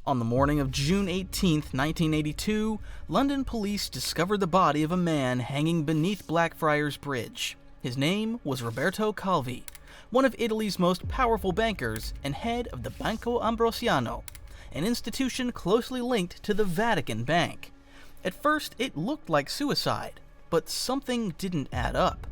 On the morning of June 18, 1982, London police discovered the body of a man hanging beneath Blackfriars Bridge. His name was Roberto Calvi, one of Italy's most powerful bankers and head of the Banco Ambrosiano, an institution closely linked to the Vatican Bank. At first, it looked like suicide, but something didn't add up.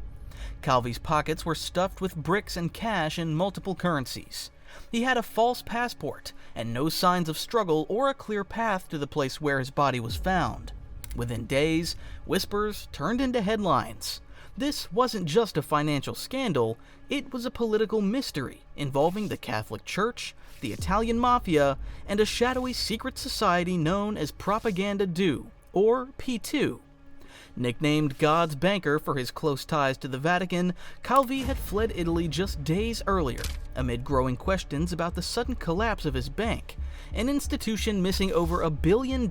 Calvi's pockets were stuffed with bricks and cash in multiple currencies. He had a false passport and no signs of struggle or a clear path to the place where his body was found. Within days, whispers turned into headlines. This wasn't just a financial scandal, it was a political mystery involving the Catholic Church, the Italian mafia, and a shadowy secret society known as Propaganda Due, or P2. Nicknamed God's Banker for his close ties to the Vatican, Calvi had fled Italy just days earlier, amid growing questions about the sudden collapse of his bank, an institution missing over $1 billion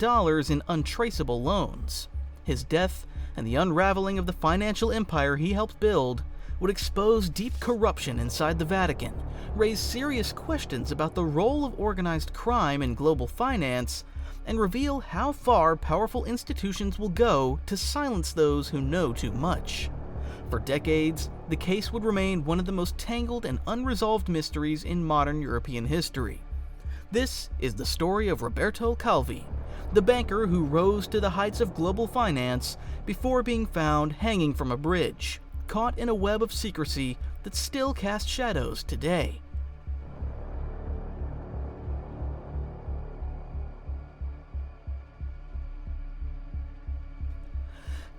in untraceable loans. His death and the unraveling of the financial empire he helped build would expose deep corruption inside the Vatican, raise serious questions about the role of organized crime in global finance, and reveal how far powerful institutions will go to silence those who know too much. For decades, the case would remain one of the most tangled and unresolved mysteries in modern European history. This is the story of Roberto Calvi, the banker who rose to the heights of global finance before being found hanging from a bridge, caught in a web of secrecy that still casts shadows today.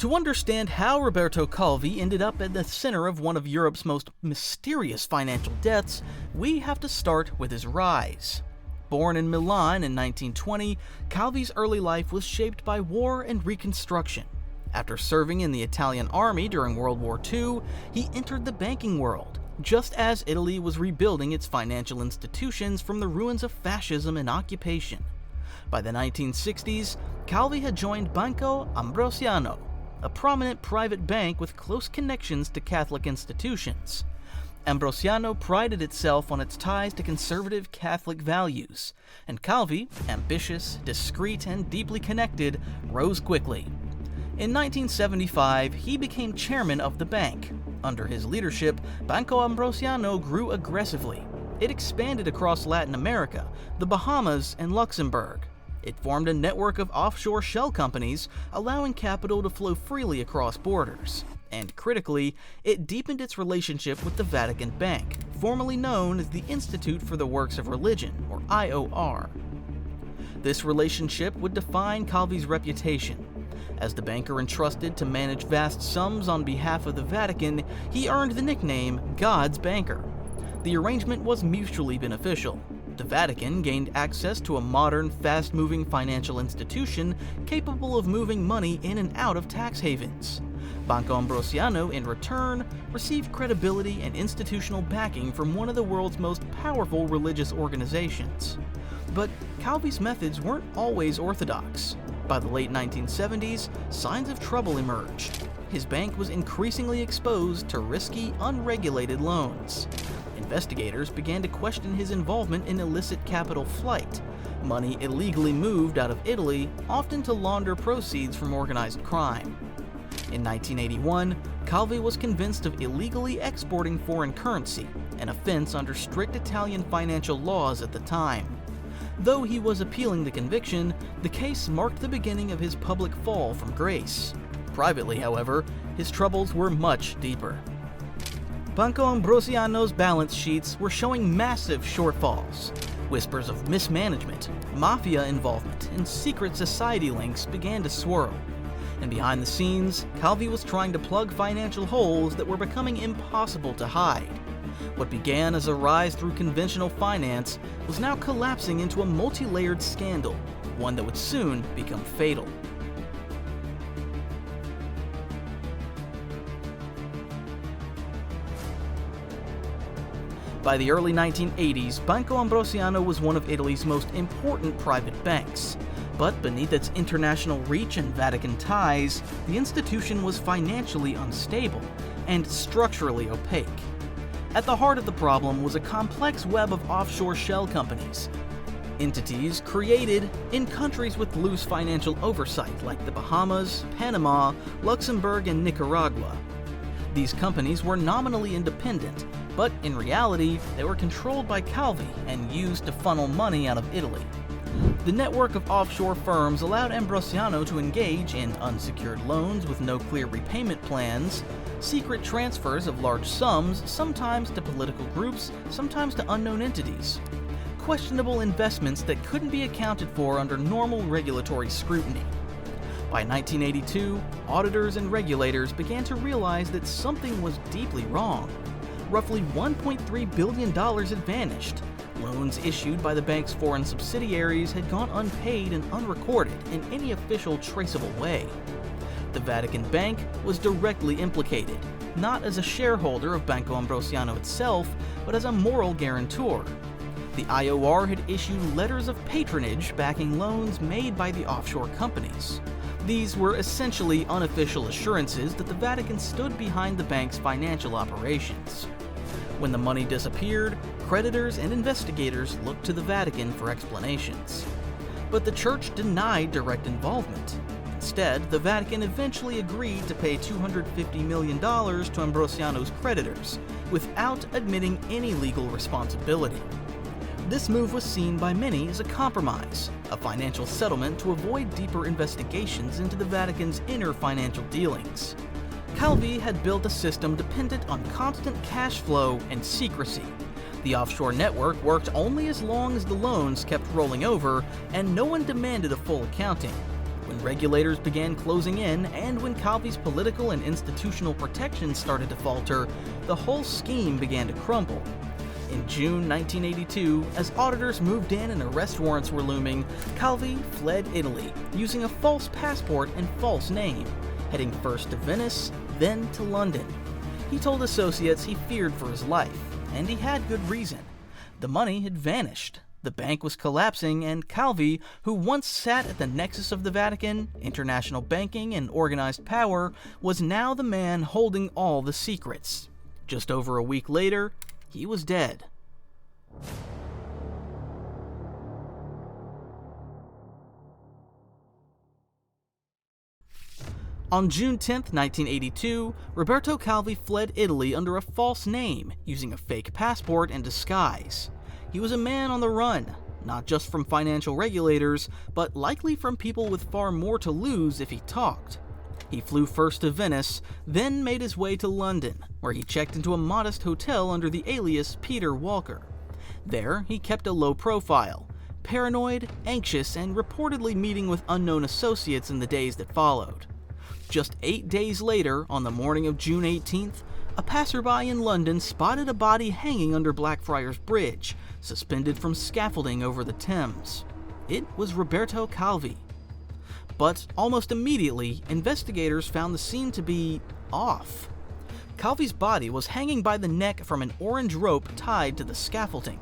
To understand how Roberto Calvi ended up at the center of one of Europe's most mysterious financial deaths, we have to start with his rise. Born in Milan in 1920, Calvi's early life was shaped by war and reconstruction. After serving in the Italian army during World War II, he entered the banking world, just as Italy was rebuilding its financial institutions from the ruins of fascism and occupation. By the 1960s, Calvi had joined Banco Ambrosiano, a prominent private bank with close connections to Catholic institutions. Ambrosiano prided itself on its ties to conservative Catholic values, and Calvi, ambitious, discreet, and deeply connected, rose quickly. In 1975, he became chairman of the bank. Under his leadership, Banco Ambrosiano grew aggressively. It expanded across Latin America, the Bahamas, and Luxembourg. It formed a network of offshore shell companies, allowing capital to flow freely across borders. And critically, it deepened its relationship with the Vatican Bank, formerly known as the Institute for the Works of Religion, or IOR. This relationship would define Calvi's reputation. As the banker entrusted to manage vast sums on behalf of the Vatican, he earned the nickname God's Banker. The arrangement was mutually beneficial. The Vatican gained access to a modern, fast-moving financial institution capable of moving money in and out of tax havens. Banco Ambrosiano, in return, received credibility and institutional backing from one of the world's most powerful religious organizations. But Calvi's methods weren't always orthodox. By the late 1970s, signs of trouble emerged. His bank was increasingly exposed to risky, unregulated loans. Investigators began to question his involvement in illicit capital flight, money illegally moved out of Italy, often to launder proceeds from organized crime. In 1981, Calvi was convinced of illegally exporting foreign currency, an offense under strict Italian financial laws at the time. Though he was appealing the conviction, the case marked the beginning of his public fall from grace. Privately, however, his troubles were much deeper. Banco Ambrosiano's balance sheets were showing massive shortfalls. Whispers of mismanagement, mafia involvement, and secret society links began to swirl. And behind the scenes, Calvi was trying to plug financial holes that were becoming impossible to hide. What began as a rise through conventional finance was now collapsing into a multi-layered scandal, one that would soon become fatal. By the early 1980s, Banco Ambrosiano was one of Italy's most important private banks. But beneath its international reach and Vatican ties, the institution was financially unstable and structurally opaque. At the heart of the problem was a complex web of offshore shell companies. entities created in countries with loose financial oversight like the Bahamas, Panama, Luxembourg, and Nicaragua. These companies were nominally independent, but in reality, they were controlled by Calvi and used to funnel money out of Italy. The network of offshore firms allowed Ambrosiano to engage in unsecured loans with no clear repayment plans, secret transfers of large sums, sometimes to political groups, sometimes to unknown entities, questionable investments that couldn't be accounted for under normal regulatory scrutiny. By 1982, auditors and regulators began to realize that something was deeply wrong. Roughly $1.3 billion had vanished. Loans issued by the bank's foreign subsidiaries had gone unpaid and unrecorded in any official traceable way. The Vatican Bank was directly implicated, not as a shareholder of Banco Ambrosiano itself, but as a moral guarantor. The IOR had issued letters of patronage backing loans made by the offshore companies. These were essentially unofficial assurances that the Vatican stood behind the bank's financial operations. When the money disappeared, creditors and investigators looked to the Vatican for explanations. But the Church denied direct involvement. Instead, the Vatican eventually agreed to pay $250 million to Ambrosiano's creditors, without admitting any legal responsibility. This move was seen by many as a compromise, a financial settlement to avoid deeper investigations into the Vatican's inner financial dealings. Calvi had built a system dependent on constant cash flow and secrecy. The offshore network worked only as long as the loans kept rolling over, and no one demanded a full accounting. When regulators began closing in, and when Calvi's political and institutional protections started to falter, the whole scheme began to crumble. In June 1982, as auditors moved in and arrest warrants were looming, Calvi fled Italy, using a false passport and false name, heading first to Venice, then to London. He told associates he feared for his life, and he had good reason. The money had vanished, the bank was collapsing, and Calvi, who once sat at the nexus of the Vatican, international banking, and organized power, was now the man holding all the secrets. Just over a week later, he was dead. On June 10, 1982, Roberto Calvi fled Italy under a false name, using a fake passport and disguise. He was a man on the run, not just from financial regulators, but likely from people with far more to lose if he talked. He flew first to Venice, then made his way to London, where he checked into a modest hotel under the alias Peter Walker. There, he kept a low profile, paranoid, anxious, and reportedly meeting with unknown associates in the days that followed. Just 8 days later, on the morning of June 18th, a passerby in London spotted a body hanging under Blackfriars Bridge, suspended from scaffolding over the Thames. It was Roberto Calvi. But almost immediately, investigators found the scene to be off. Calvi's body was hanging by the neck from an orange rope tied to the scaffolding.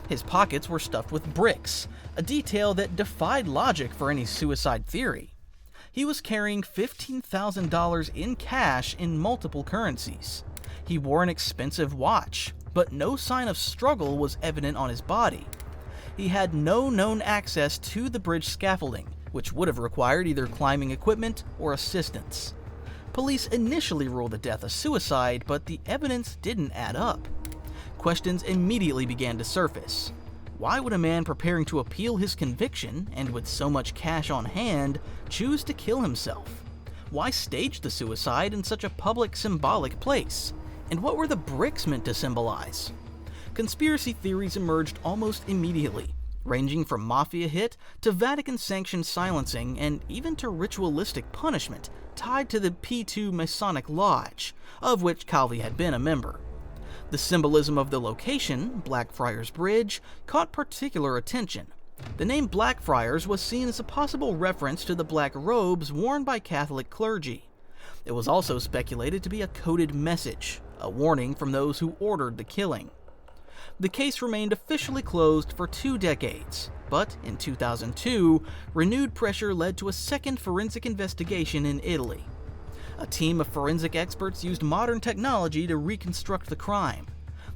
His pockets were stuffed with bricks, a detail that defied logic for any suicide theory. He was carrying $15,000 in cash in multiple currencies. He wore an expensive watch, but no sign of struggle was evident on his body. He had no known access to the bridge scaffolding, which would have required either climbing equipment or assistance. Police initially ruled the death a suicide, but the evidence didn't add up. Questions immediately began to surface. Why would a man preparing to appeal his conviction, and with so much cash on hand, choose to kill himself? Why stage the suicide in such a public, symbolic place? And what were the bricks meant to symbolize? Conspiracy theories emerged almost immediately, ranging from mafia hit to Vatican-sanctioned silencing and even to ritualistic punishment tied to the P2 Masonic Lodge, of which Calvi had been a member. The symbolism of the location, Blackfriars Bridge, caught particular attention. The name Blackfriars was seen as a possible reference to the black robes worn by Catholic clergy. It was also speculated to be a coded message, a warning from those who ordered the killing. The case remained officially closed for 2 decades, but in 2002, renewed pressure led to a second forensic investigation in Italy. A team of forensic experts used modern technology to reconstruct the crime.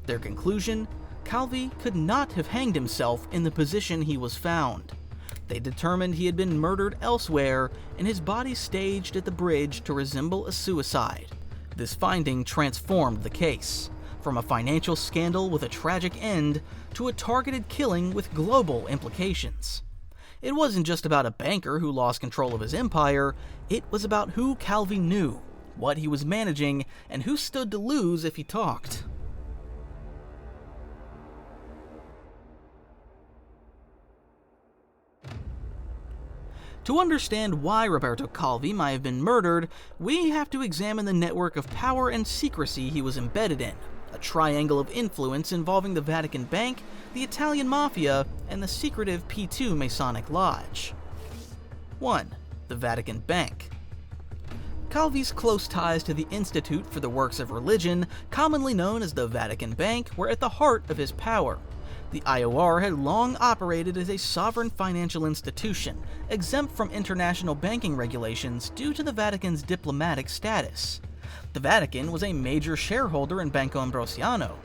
Their conclusion? Calvi could not have hanged himself in the position he was found. They determined he had been murdered elsewhere and his body staged at the bridge to resemble a suicide. This finding transformed the case, from a financial scandal with a tragic end to a targeted killing with global implications. It wasn't just about a banker who lost control of his empire, it was about who Calvi knew, what he was managing, and who stood to lose if he talked. To understand why Roberto Calvi might have been murdered, we have to examine the network of power and secrecy he was embedded in, a triangle of influence involving the Vatican Bank, the Italian mafia, and the secretive P2 Masonic Lodge. 1. The Vatican Bank. Calvi's close ties to the Institute for the Works of Religion, commonly known as the Vatican Bank, were at the heart of his power. The IOR had long operated as a sovereign financial institution, exempt from international banking regulations due to the Vatican's diplomatic status. The Vatican was a major shareholder in Banco Ambrosiano.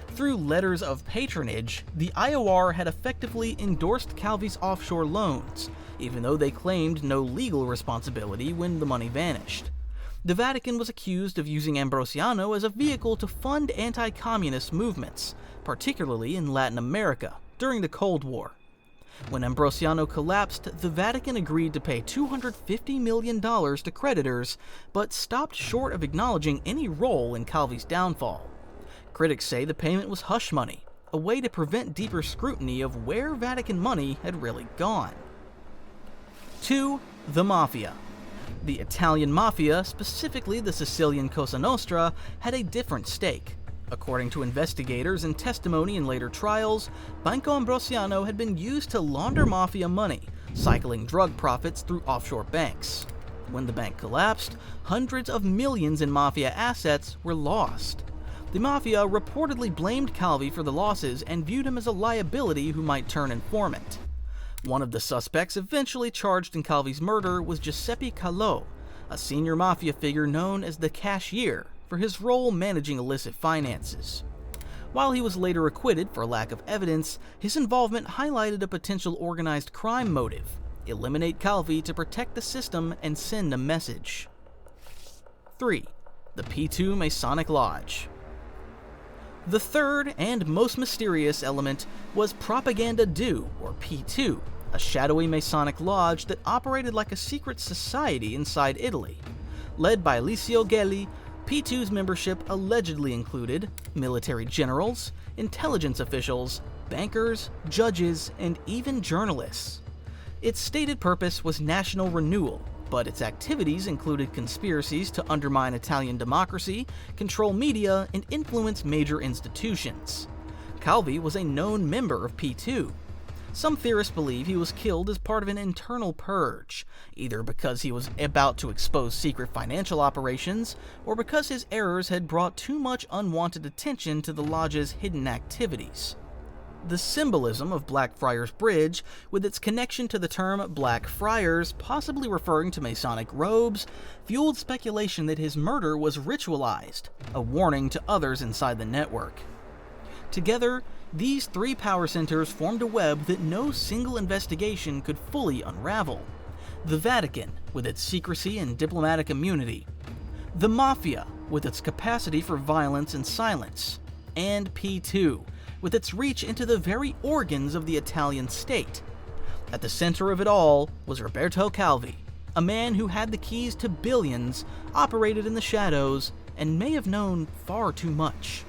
Through letters of patronage, the IOR had effectively endorsed Calvi's offshore loans, even though they claimed no legal responsibility when the money vanished. The Vatican was accused of using Ambrosiano as a vehicle to fund anti-communist movements, particularly in Latin America, during the Cold War. When Ambrosiano collapsed, the Vatican agreed to pay $250 million to creditors, but stopped short of acknowledging any role in Calvi's downfall. Critics say the payment was hush money, a way to prevent deeper scrutiny of where Vatican money had really gone. 2. The Mafia. The Italian Mafia, specifically the Sicilian Cosa Nostra, had a different stake. According to investigators and testimony in later trials, Banco Ambrosiano had been used to launder mafia money, cycling drug profits through offshore banks. When the bank collapsed, hundreds of millions in mafia assets were lost. The mafia reportedly blamed Calvi for the losses and viewed him as a liability who might turn informant. One of the suspects eventually charged in Calvi's murder was Giuseppe Calò, a senior mafia figure known as the Cashier, for his role managing illicit finances. While he was later acquitted for lack of evidence, his involvement highlighted a potential organized crime motive: eliminate Calvi to protect the system and send a message. 3. The P2 Masonic Lodge. The third and most mysterious element was Propaganda Due, or P2, a shadowy Masonic lodge that operated like a secret society inside Italy. Led by Licio Gelli, P2's membership allegedly included military generals, intelligence officials, bankers, judges, and even journalists. Its stated purpose was national renewal, but its activities included conspiracies to undermine Italian democracy, control media, and influence major institutions. Calvi was a known member of P2. Some theorists believe he was killed as part of an internal purge, either because he was about to expose secret financial operations, or because his errors had brought too much unwanted attention to the lodge's hidden activities. The symbolism of Blackfriars Bridge, with its connection to the term Black Friars, possibly referring to Masonic robes, fueled speculation that his murder was ritualized, a warning to others inside the network. Together, these three power centers formed a web that no single investigation could fully unravel. The Vatican, with its secrecy and diplomatic immunity. The Mafia, with its capacity for violence and silence. And P2, with its reach into the very organs of the Italian state. At the center of it all was Roberto Calvi, a man who had the keys to billions, operated in the shadows, and may have known far too much.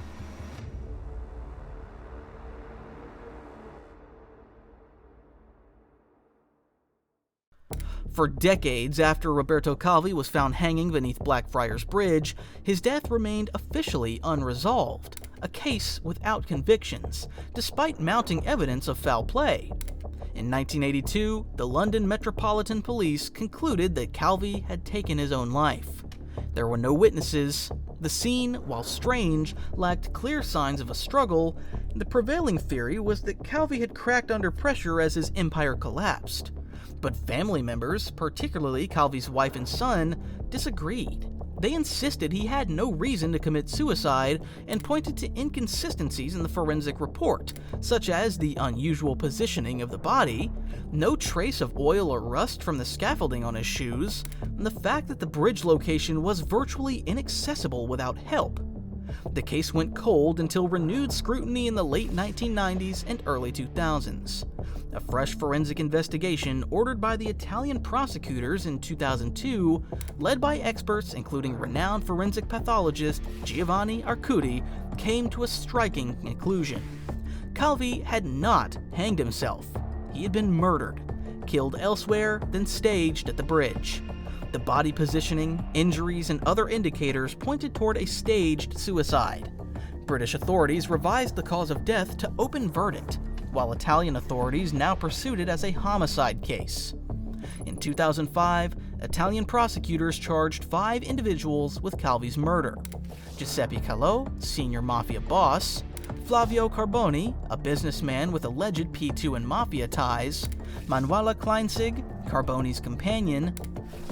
For decades after Roberto Calvi was found hanging beneath Blackfriars Bridge, his death remained officially unresolved, a case without convictions, despite mounting evidence of foul play. In 1982, the London Metropolitan Police concluded that Calvi had taken his own life. There were no witnesses. The scene, while strange, lacked clear signs of a struggle, and the prevailing theory was that Calvi had cracked under pressure as his empire collapsed. But family members, particularly Calvi's wife and son, disagreed. They insisted he had no reason to commit suicide and pointed to inconsistencies in the forensic report, such as the unusual positioning of the body, no trace of oil or rust from the scaffolding on his shoes, and the fact that the bridge location was virtually inaccessible without help. The case went cold until renewed scrutiny in the late 1990s and early 2000s. A fresh forensic investigation ordered by the Italian prosecutors in 2002, led by experts including renowned forensic pathologist Giovanni Arcudi, came to a striking conclusion. Calvi had not hanged himself. He had been murdered, killed elsewhere, then staged at the bridge. The body positioning, injuries, and other indicators pointed toward a staged suicide. British authorities revised the cause of death to open verdict, while Italian authorities now pursued it as a homicide case. In 2005, Italian prosecutors charged 5 individuals with Calvi's murder: Giuseppe Calò, senior mafia boss; Flavio Carboni, a businessman with alleged P2 and mafia ties; Manuela Kleinsig, Carboni's companion;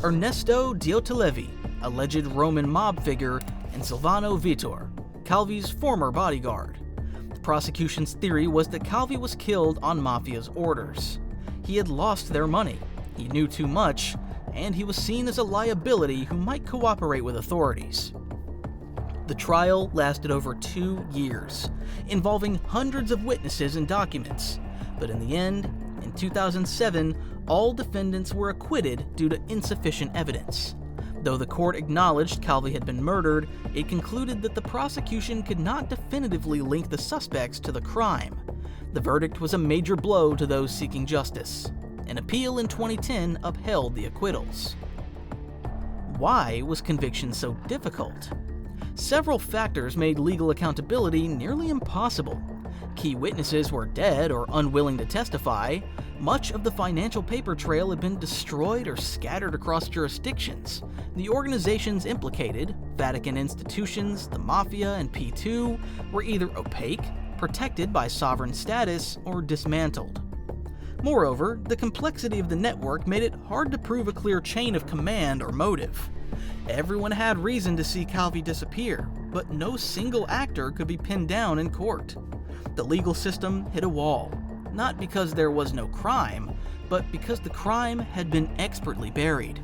Ernesto Diotilevi, alleged Roman mob figure; and Silvano Vittor, Calvi's former bodyguard. The prosecution's theory was that Calvi was killed on mafia's orders. He had lost their money, he knew too much, and he was seen as a liability who might cooperate with authorities. The trial lasted over 2 years, involving hundreds of witnesses and documents, but in the end, in 2007, all defendants were acquitted due to insufficient evidence. Though the court acknowledged Calvi had been murdered, it concluded that the prosecution could not definitively link the suspects to the crime. The verdict was a major blow to those seeking justice. An appeal in 2010 upheld the acquittals. Why was conviction so difficult? Several factors made legal accountability nearly impossible. Key witnesses were dead or unwilling to testify. Much of the financial paper trail had been destroyed or scattered across jurisdictions. The organizations implicated, Vatican institutions, the mafia, and P2, were either opaque, protected by sovereign status, or dismantled. Moreover, the complexity of the network made it hard to prove a clear chain of command or motive. Everyone had reason to see Calvi disappear, but no single actor could be pinned down in court. The legal system hit a wall, not because there was no crime, but because the crime had been expertly buried.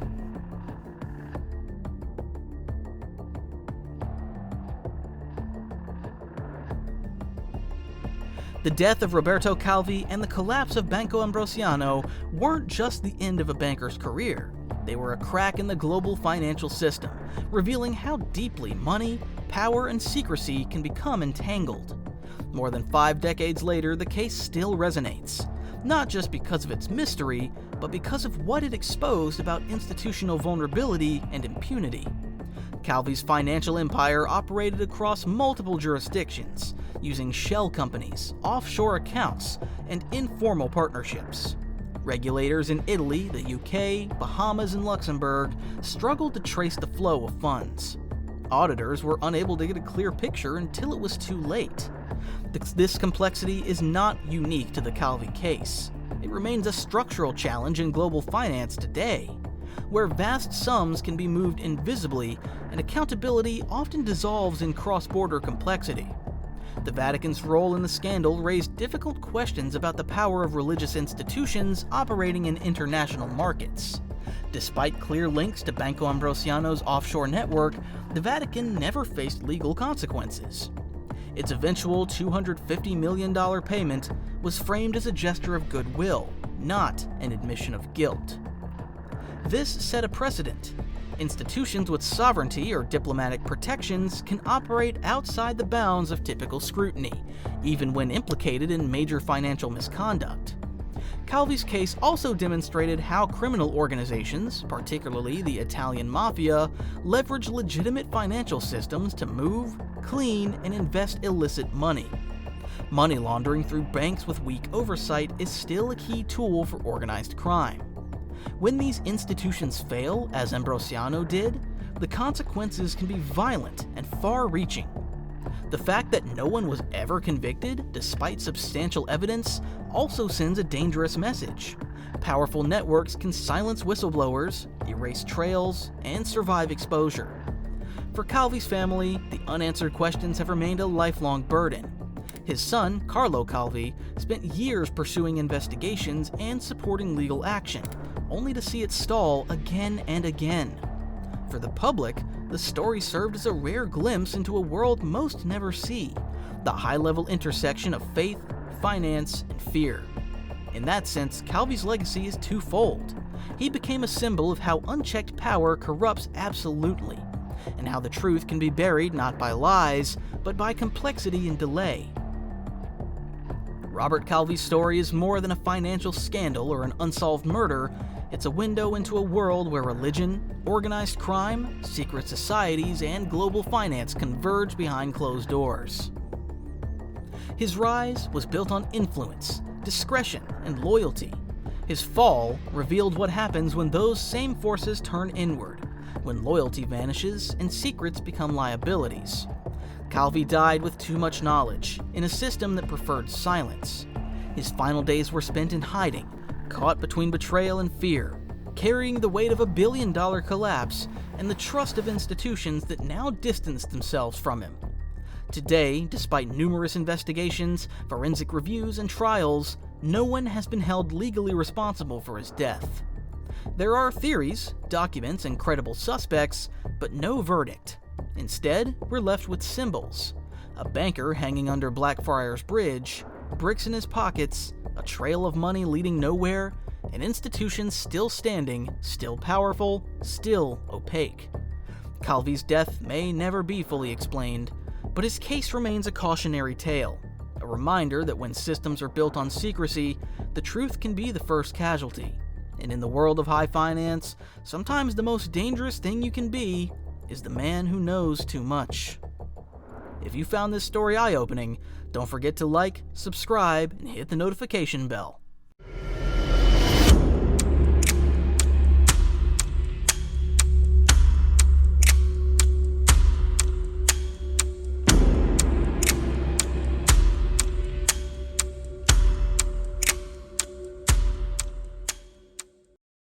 The death of Roberto Calvi and the collapse of Banco Ambrosiano weren't just the end of a banker's career. They were a crack in the global financial system, revealing how deeply money, power, and secrecy can become entangled. More than 5 decades later, the case still resonates, not just because of its mystery, but because of what it exposed about institutional vulnerability and impunity. Calvi's financial empire operated across multiple jurisdictions, using shell companies, offshore accounts, and informal partnerships. Regulators in Italy, the UK, Bahamas, and Luxembourg struggled to trace the flow of funds. Auditors were unable to get a clear picture until it was too late. This complexity is not unique to the Calvi case. It remains a structural challenge in global finance today, where vast sums can be moved invisibly and accountability often dissolves in cross-border complexity. The Vatican's role in the scandal raised difficult questions about the power of religious institutions operating in international markets. Despite clear links to Banco Ambrosiano's offshore network, the Vatican never faced legal consequences. Its eventual $250 million payment was framed as a gesture of goodwill, not an admission of guilt. This set a precedent. Institutions with sovereignty or diplomatic protections can operate outside the bounds of typical scrutiny, even when implicated in major financial misconduct. Calvi's case also demonstrated how criminal organizations, particularly the Italian mafia, leverage legitimate financial systems to move, clean, and invest illicit money. Money laundering through banks with weak oversight is still a key tool for organized crime. When these institutions fail, as Ambrosiano did, the consequences can be violent and far-reaching. The fact that no one was ever convicted, despite substantial evidence, also sends a dangerous message. Powerful networks can silence whistleblowers, erase trails, and survive exposure. For Calvi's family, the unanswered questions have remained a lifelong burden. His son, Carlo Calvi, spent years pursuing investigations and supporting legal action, only to see it stall again and again. For the public, the story served as a rare glimpse into a world most never see, the high-level intersection of faith, finance, and fear. In that sense, Calvi's legacy is twofold. He became a symbol of how unchecked power corrupts absolutely, and how the truth can be buried not by lies, but by complexity and delay. Robert Calvi's story is more than a financial scandal or an unsolved murder. It's a window into a world where religion, organized crime, secret societies, and global finance converge behind closed doors. His rise was built on influence, discretion, and loyalty. His fall revealed what happens when those same forces turn inward, when loyalty vanishes and secrets become liabilities. Calvi died with too much knowledge, in a system that preferred silence. His final days were spent in hiding, caught between betrayal and fear, carrying the weight of a billion-dollar collapse and the trust of institutions that now distanced themselves from him. Today, despite numerous investigations, forensic reviews, and trials, no one has been held legally responsible for his death. There are theories, documents, and credible suspects, but no verdict. Instead, we're left with symbols: a banker hanging under Blackfriars Bridge, bricks in his pockets, a trail of money leading nowhere, an institution still standing, still powerful, still opaque. Calvi's death may never be fully explained, but his case remains a cautionary tale, a reminder that when systems are built on secrecy, the truth can be the first casualty. And in the world of high finance, sometimes the most dangerous thing you can be is the man who knows too much. If you found this story eye-opening, don't forget to like, subscribe, and hit the notification bell.